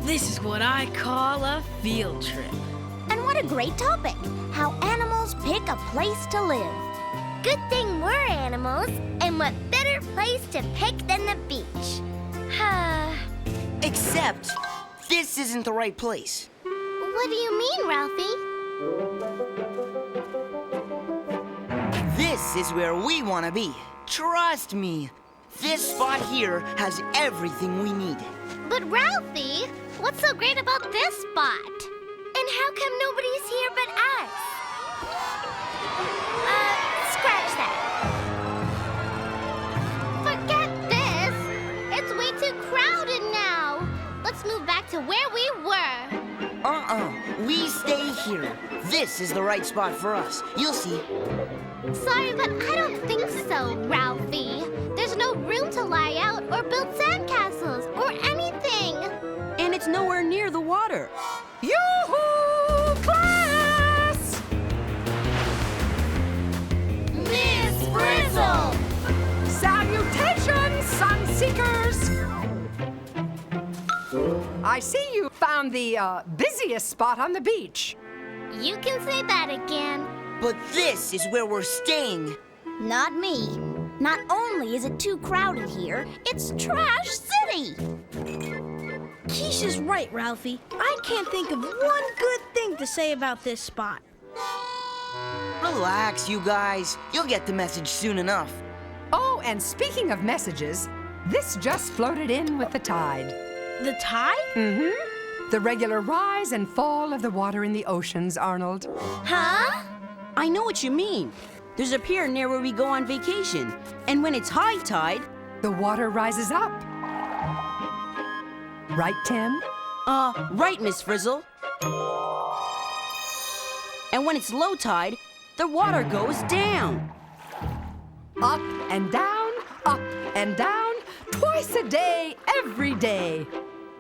This is what I call a field trip. And what a great topic, how animals pick a place to live. Good thing we're animals, and what better place to pick than the beach? Except, this isn't the right place. What do you mean, Ralphie? This is where we want to be. Trust me. This spot here has everything we need. But Ralphie, what's so great about this spot? And how come nobody's here but us? Scratch that. Forget this. It's way too crowded now. Let's move back to where we were. We stay here. This is the right spot for us. You'll see. Sorry, but I don't think so, Ralphie. There's no room to lie out or build sandcastles or anything. And it's nowhere near the water. Yoo-hoo, class! Miss Frizzle! Salutations, sun-seekers! I see you found the busiest spot on the beach. You can say that again. But this is where we're staying. Not me. Not only is it too crowded here, it's Trash City. Keisha's right, Ralphie. I can't think of one good thing to say about this spot. Relax, you guys. You'll get the message soon enough. Oh, and speaking of messages, this just floated in with the tide. The tide? Mm-hmm. The regular rise and fall of the water in the oceans, Arnold. Huh? I know what you mean. There's a pier near where we go on vacation. And when it's high tide... The water rises up. Right, Tim? Right, Miss Frizzle. And when it's low tide, the water goes down. Up and down, twice a day, every day.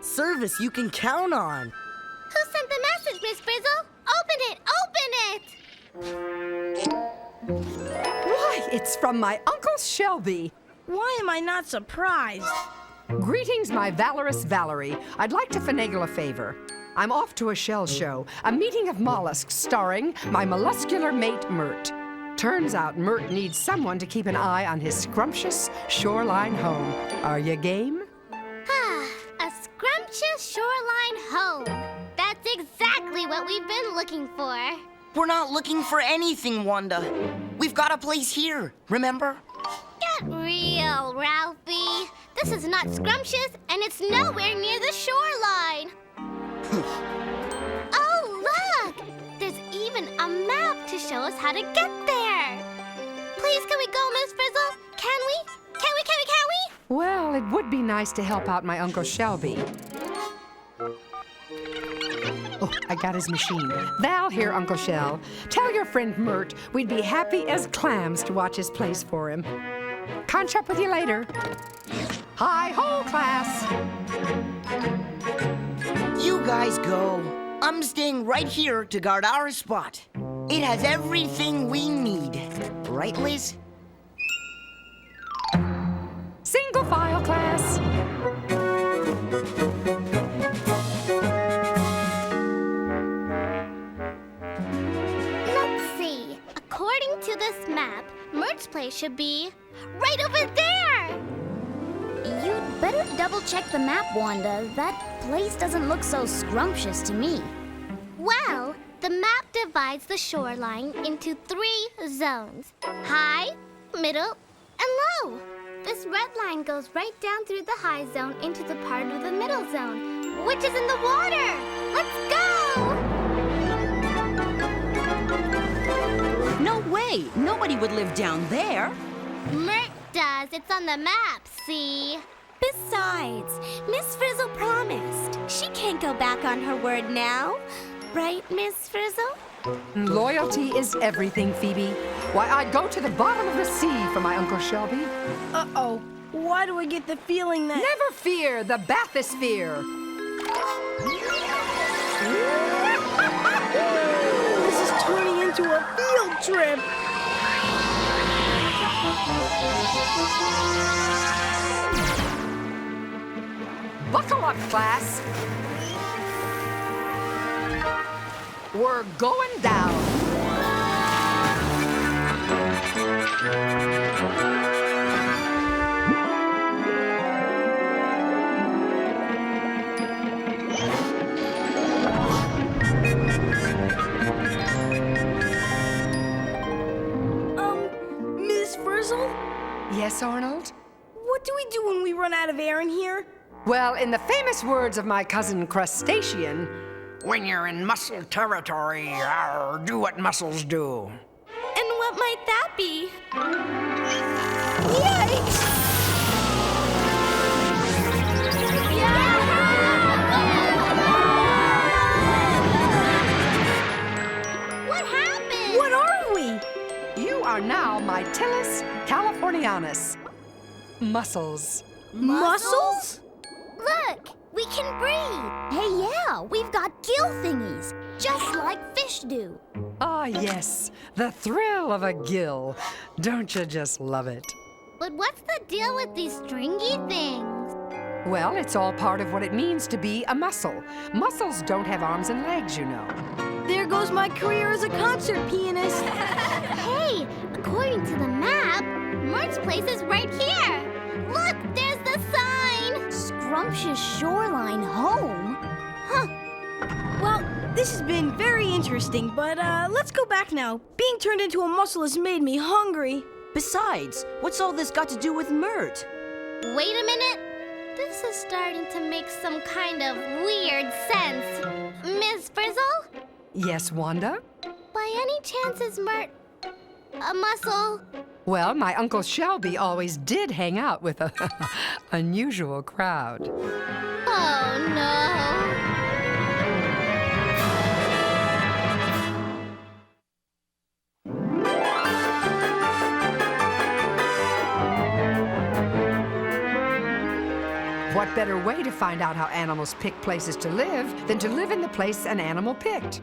Service you can count on. Who sent the message, Miss Frizzle? Open it! Open it! Why, it's from my Uncle Shelby. Why am I not surprised? Greetings, my valorous Valerie. I'd like to finagle a favor. I'm off to a shell show, a meeting of mollusks starring my molluscular mate, Mert. Turns out Mert needs someone to keep an eye on his scrumptious shoreline home. Are you game? A scrumptious shoreline home. That's exactly what we've been looking for. We're not looking for anything, Wanda. We've got a place here, remember? Get real, Ralphie. This is not scrumptious, and it's nowhere near the shoreline. Oh, look! There's even a map to show us how to get there. Please, can we go, Miss Frizzle? Can we? Can we? Well, it would be nice to help out my Uncle Shelby. Oh, I got his machine. Val here, Uncle Shell. Tell your friend Mert we'd be happy as clams to watch his place for him. Conch up with you later. Hi-ho, class. You guys go. I'm staying right here to guard our spot. It has everything we need. Right, Liz? Single file, class. Let's see. According to this map, Mert's place should be right over there. You'd better double-check the map, Wanda. That place doesn't look so scrumptious to me. Well, the map divides the shoreline into 3 zones: high, middle, and low. This red line goes right down through the high zone into the part of the middle zone, which is in the water. Let's go! No way! Nobody would live down there. Mert does. It's on the map, see? Besides, Miss Frizzle promised. She can't go back on her word now. Right, Miss Frizzle? Loyalty is everything, Phoebe. Why, I'd go to the bottom of the sea for my Uncle Shelby. Uh-oh. Why do I get the feeling that... Never fear the bathysphere. This is turning into a field trip. Buckle up, class. We're going down. Miss Frizzle? Yes, Arnold? What do we do when we run out of air in here? Well, in the famous words of my cousin Crustacean, when you're in mussel territory, do what mussels do. And what might that be? Yikes! What happened? What are we? You are now Mytilus californianus. Mussels. Mussels? Look, we can breathe. Hey, yeah, we've got gill thingies, just like fish do. Ah, yes, the thrill of a gill. Don't you just love it? But what's the deal with these stringy things? Well, it's all part of what it means to be a mussel. Mussels don't have arms and legs, you know. There goes my career as a concert pianist. Hey, according to the map, Mert's place is right here. Look, there's the sign. Scrumptious shoreline home? Well, this has been very interesting, but let's go back now. Being turned into a mussel has made me hungry. Besides, what's all this got to do with Mert? Wait a minute. This is starting to make some kind of weird sense. Miss Frizzle? Yes, Wanda? By any chance is Mert a mussel? Well, my Uncle Shelby always did hang out with a unusual crowd. Oh, no. What better way to find out how animals pick places to live than to live in the place an animal picked?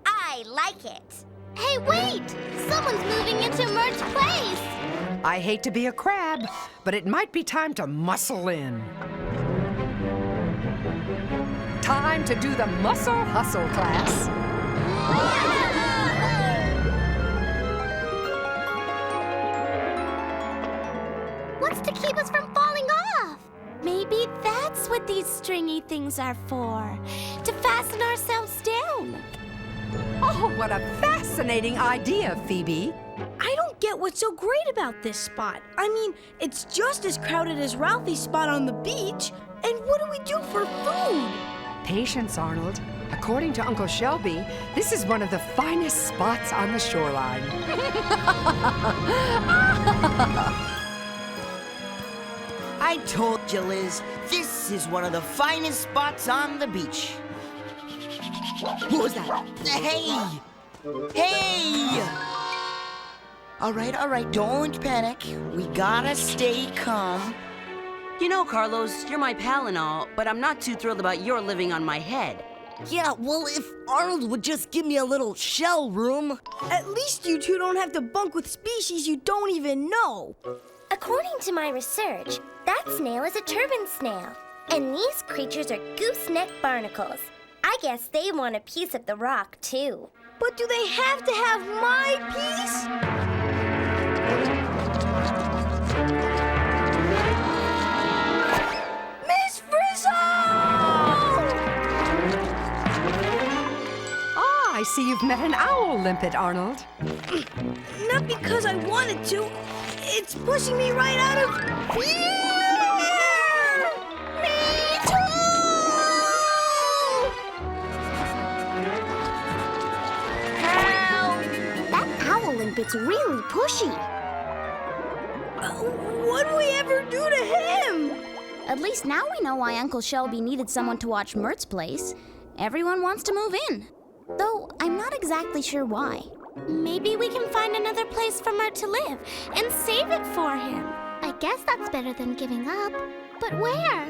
I like it. Hey, wait! Someone's moving into Mert's place. I hate to be a crab, but it might be time to muscle in. Time to do the muscle hustle class. What's to keep us from falling off? Maybe that's what these stringy things are for. To fasten ourselves down. Oh, what a fascinating idea, Phoebe. I don't get what's so great about this spot. I mean, it's just as crowded as Ralphie's spot on the beach. And what do we do for food? Patience, Arnold. According to Uncle Shelby, this is one of the finest spots on the shoreline. I told you, Liz, this is one of the finest spots on the beach. What was that? Hey! Hey! All right, don't panic. We gotta stay calm. You know, Carlos, you're my pal and all, but I'm not too thrilled about your living on my head. Yeah, well, if Arnold would just give me a little shell room. At least you two don't have to bunk with species you don't even know. According to my research, that snail is a turban snail. And these creatures are gooseneck barnacles. I guess they want a piece of the rock, too. But do they have to have my piece? Miss Frizzle! Ah, I see you've met an owl limpet, Arnold. Not because I wanted to. It's pushing me right out of here! Me too! That owl limpet's really pushy. What'd we ever do to him? At least now we know why Uncle Shelby needed someone to watch Mert's place. Everyone wants to move in. Though I'm not exactly sure why. Maybe we can find another place for Mert to live and save it for him. I guess that's better than giving up. But where?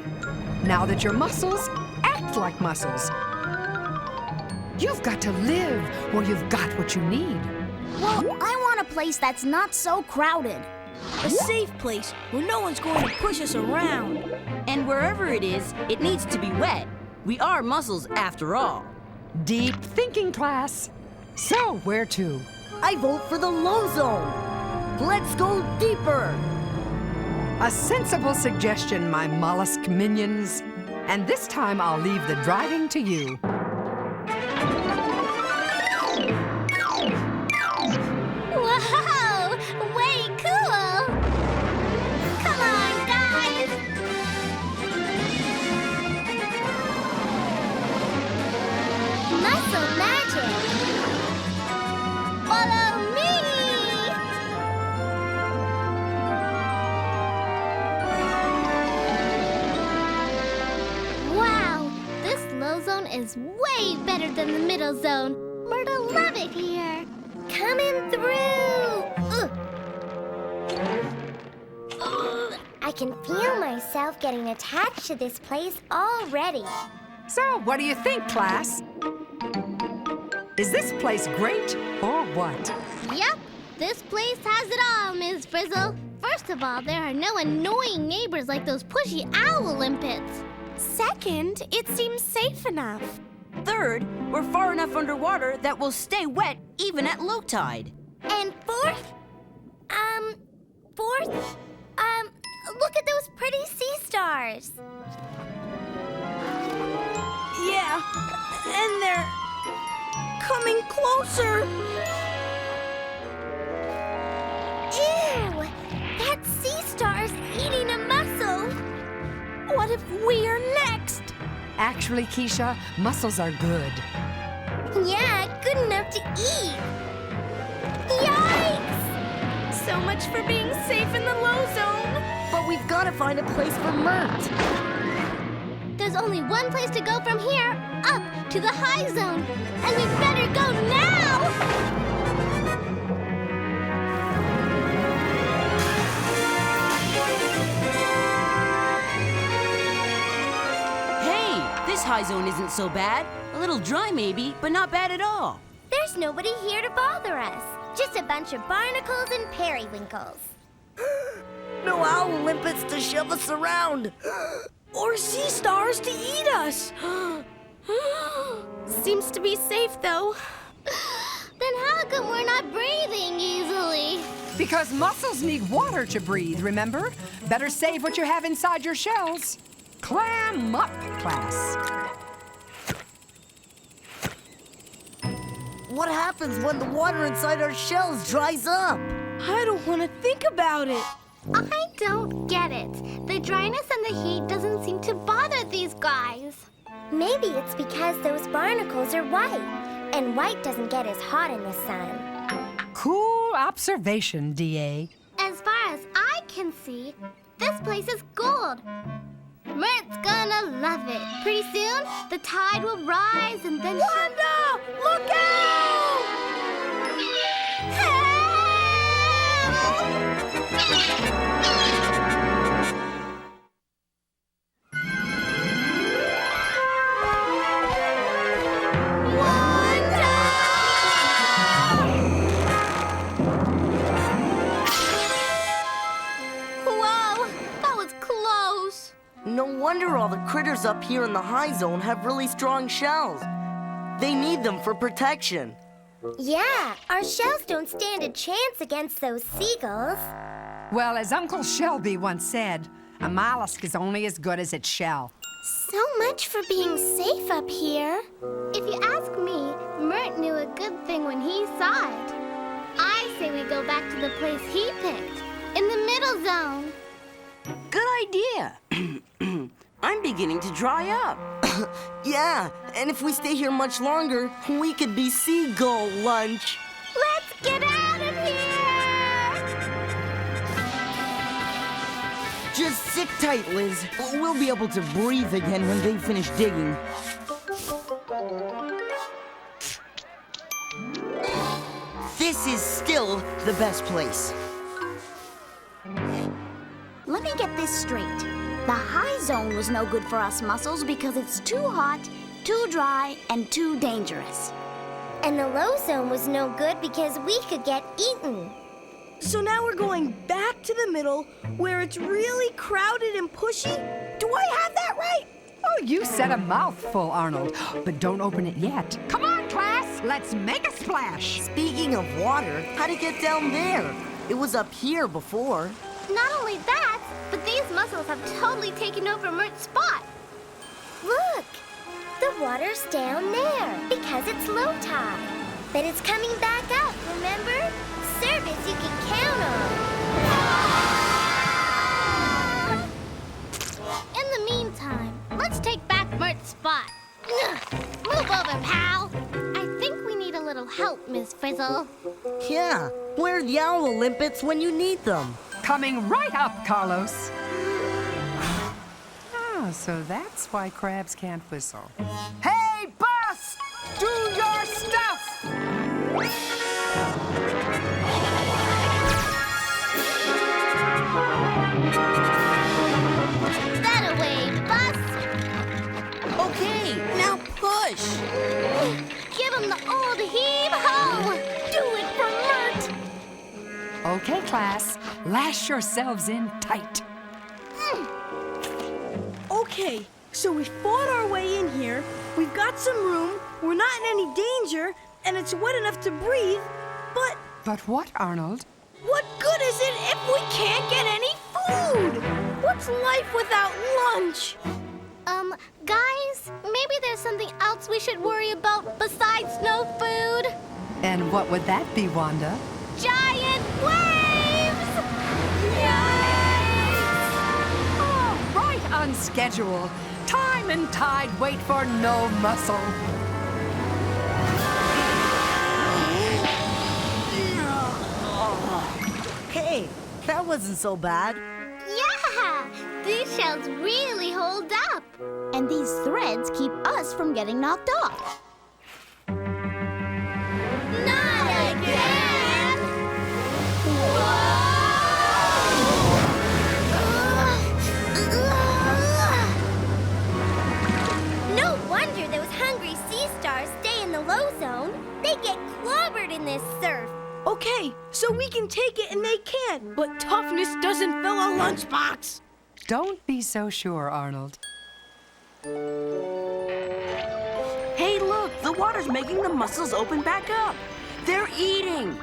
Now that you're mussels, act like mussels. You've got to live where you've got what you need. Well, I want a place that's not so crowded. A safe place where no one's going to push us around. And wherever it is, it needs to be wet. We are mussels after all. Deep thinking, class. So, where to? I vote for the low zone. Let's go deeper. A sensible suggestion, my mollusk minions. And this time I'll leave the driving to you. Whoa! Way cool! Come on, guys! Muscle magic! Follow me! Wow! This low zone is way better than the middle zone. Myrtle, love it here. Coming through! I can feel myself getting attached to this place already. So, what do you think, class? Is this place great or what? Yep, this place has it all, Ms. Frizzle. First of all, there are no annoying neighbors like those pushy owl limpets. Second, it seems safe enough. Third, we're far enough underwater that we'll stay wet even at low tide. And fourth, look at those pretty sea stars. Yeah, and they're coming closer. Ew! That sea star's eating a mussel. What if we're next? Actually, Keisha, mussels are good. Yeah, good enough to eat. Yikes! So much for being safe in the low zone. But we've got to find a place for Mert. There's only one place to go from here, up to the high zone. And we better go now! Hey, this high zone isn't so bad. A little dry maybe, but not bad at all. There's nobody here to bother us. Just a bunch of barnacles and periwinkles. No owl limpets to shove us around. Or sea stars to eat us. Seems to be safe, though. Then how come we're not breathing easily? Because mussels need water to breathe, remember? Better save what you have inside your shells. Clam up, class. What happens when the water inside our shells dries up? I don't want to think about it. I don't get it. The dryness and the heat doesn't seem to bother these guys. Maybe it's because those barnacles are white, and white doesn't get as hot in the sun. Cool observation, D.A. As far as I can see, this place is gold. Mert's gonna love it. Pretty soon, the tide will rise and then... Wanda! Look out! Help! No wonder all the critters up here in the high zone have really strong shells. They need them for protection. Yeah, our shells don't stand a chance against those seagulls. Well, as Uncle Shelby once said, a mollusk is only as good as its shell. So much for being safe up here. If you ask me, Mert knew a good thing when he saw it. I say we go back to the place he picked, in the middle zone. Good idea. I'm beginning to dry up. Yeah, and if we stay here much longer, we could be seagull lunch. Let's get out of here! Just sit tight, Liz. We'll be able to breathe again when they finish digging. This is still the best place. Let me get this straight. The high zone was no good for us mussels because it's too hot, too dry, and too dangerous. And the low zone was no good because we could get eaten. So now we're going back to the middle where it's really crowded and pushy, Do I have that right? Oh, you said a mouthful, Arnold. But don't open it yet. Come on, class. Let's make a splash. Speaking of water, how'd it get down there? It was up here before. Not only that, but these mussels have totally taken over Mert's spot. Look! The water's down there because it's low tide. But it's coming back up, remember? Service you can count on. In the meantime, let's take back Mert's spot. Move over, pal. I think we need a little help, Miss Frizzle. Yeah, where are the Owl Olympics when you need them? Coming right up, Carlos. Ah, so that's why crabs can't whistle. Hey, boss! Do your stuff! That away, bus. Okay, now push. Give him the old heave-ho. Do it for Mert. Okay, class, lash yourselves in tight. Okay, so we fought our way in here. We've got some room. We're not in any danger, and it's wet enough to breathe. But what, Arnold? What good is it if we can't get any food? What's life without lunch? Guys, maybe there's something else we should worry about besides no food. And what would that be, Wanda? Giant waves! Oh, right on schedule. Time and tide wait for no muscle. Hey, that wasn't so bad. Yeah! These shells really hold up. And these threads keep us from getting knocked off. Not again! No wonder those hungry sea stars stay in the low zone. They get clobbered in this surf. Okay, so we can take it and they can't, but toughness doesn't fill a lunchbox. Don't be so sure, Arnold. Hey, look, the water's making the mussels open back up. They're eating.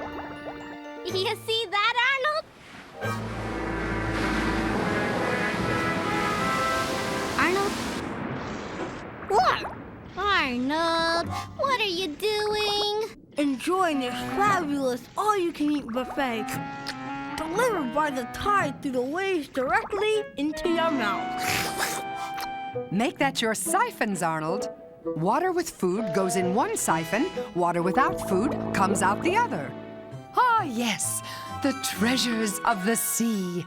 You see that, Arnold? Arnold? What? Arnold, what are you doing? Enjoying this fabulous all-you-can-eat buffet. Delivered by the tide through the waves directly into your mouth. Make that your siphons, Arnold. Water with food goes in one siphon. Water without food comes out the other. Ah, yes, the treasures of the sea.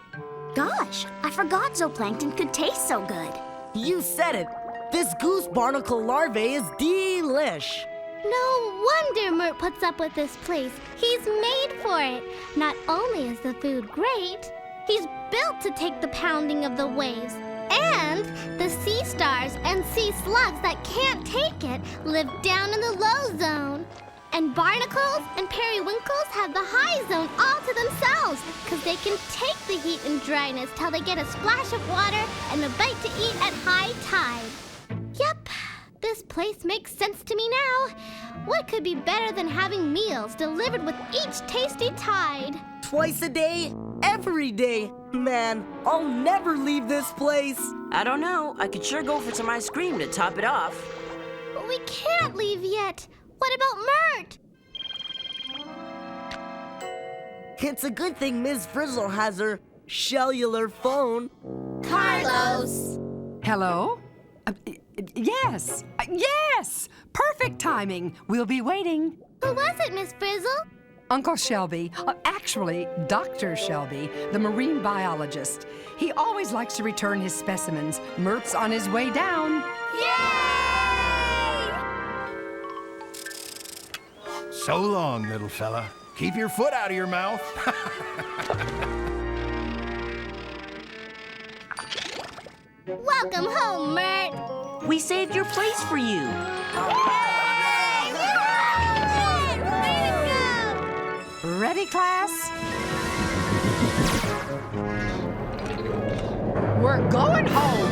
Gosh, I forgot zooplankton could taste so good. You said it. This goose barnacle larvae is delish. No wonder Mert puts up with this place. He's made for it. Not only is the food great, he's built to take the pounding of the waves. And the sea stars and sea slugs that can't take it live down in the low zone. And barnacles and periwinkles have the high zone all to themselves, because they can take the heat and dryness till they get a splash of water and a bite to eat at high tide. Yep, this place makes sense to me now. What could be better than having meals delivered with each tasty tide? Twice a day, every day. Man, I'll never leave this place. I don't know. I could sure go for some ice cream to top it off. But we can't leave yet. What about Mert? It's a good thing Ms. Frizzle has her cellular phone. Carlos! Hello? Yes, yes! Perfect timing. We'll be waiting. Who was it, Miss Frizzle? Uncle Shelby, actually, Dr. Shelby, the marine biologist. He always likes to return his specimens. Mert's on his way down. Yay! So long, little fella. Keep your foot out of your mouth. Welcome home, Mert. We saved your place for you. Ready, class? We're going home.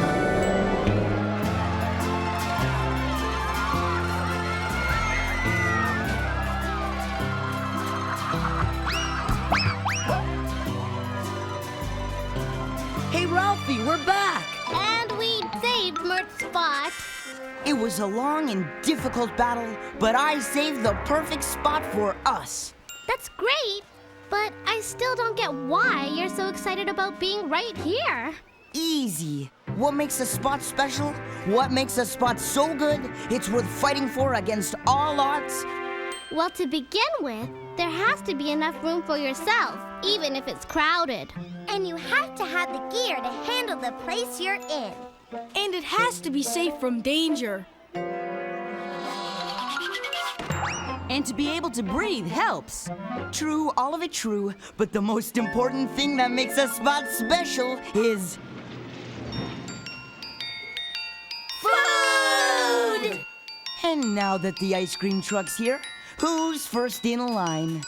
It was a long and difficult battle, but I saved the perfect spot for us. That's great, but I still don't get why you're so excited about being right here. Easy. What makes a spot special? What makes a spot so good, it's worth fighting for against all odds? Well, to begin with, there has to be enough room for yourself, even if it's crowded. And you have to have the gear to handle the place you're in. And it has to be safe from danger. And to be able to breathe helps. True, all of it true, but the most important thing that makes a spot special is... food! And now that the ice cream truck's here, who's first in line?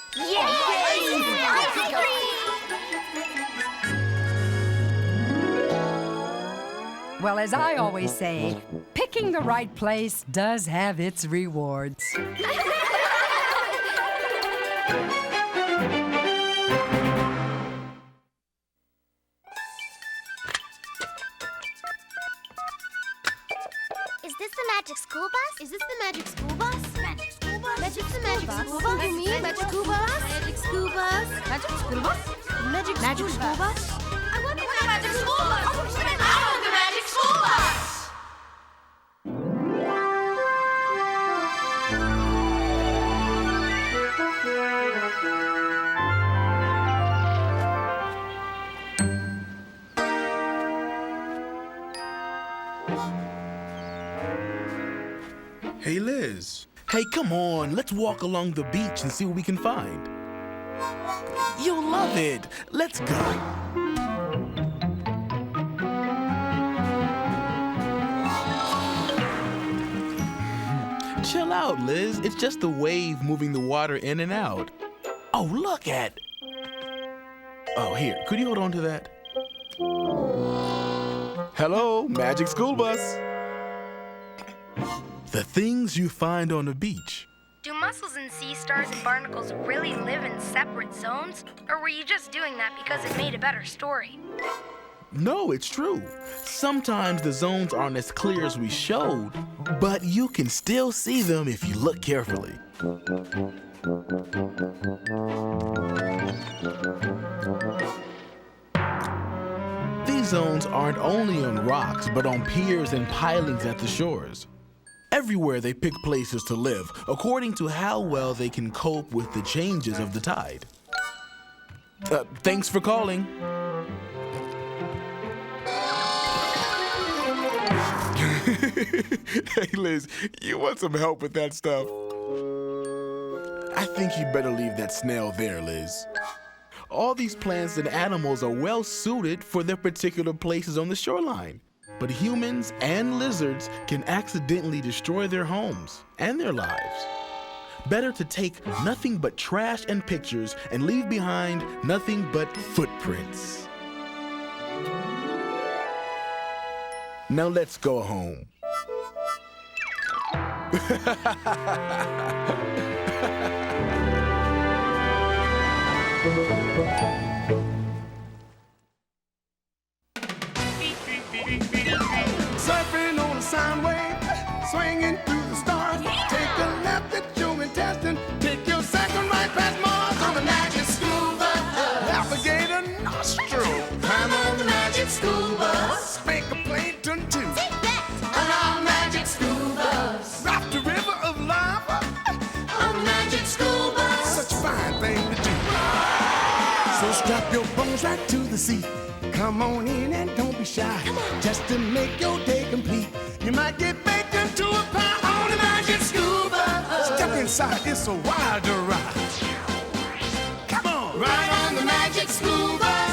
Well, as I always say, picking the right place does have its rewards. Is this the magic school bus? Is this the magic school bus? Magic school bus? Magic the magic school bus? You mean magic school bus? Magic school bus? Magic school bus? Magic school bus? I wonder what the magic school bus? Oh, the magic school bus! Hey, Liz. Hey, come on. Let's walk along the beach and see what we can find. You'll love it. Let's go. Chill out, Liz. It's just the wave moving the water in and out. Oh, look at... Oh, here. Could you hold on to that? Hello, Magic School Bus. The things you find on the beach. Do mussels and sea stars and barnacles really live in separate zones? Or were you just doing that because it made a better story? No, it's true. Sometimes the zones aren't as clear as we showed, but you can still see them if you look carefully. These zones aren't only on rocks, but on piers and pilings at the shores. Everywhere they pick places to live, according to how well they can cope with the changes of the tide. Thanks for calling. Hey, Liz, you want some help with that stuff? I think you better leave that snail there, Liz. All these plants and animals are well suited for their particular places on the shoreline. But humans and lizards can accidentally destroy their homes and their lives. Better to take nothing but trash and pictures and leave behind nothing but footprints. Now let's go home. Surfing on a sound wave, swinging through the stars. Take a left at your intestine, take your second right past Mars on the magic school bus. Alligator nostril, climb on the magic school bus. Spank a Plankton too. Take that on our magic school bus. Raft the river of lava on the magic school bus. Such a fine thing to do. So strap your bones right to the seat. Come on in and don't be shy. Just to make your day complete. You might get baked into a pie on the magic school bus. Step inside, it's a wilder ride. Come on, ride on the magic school bus.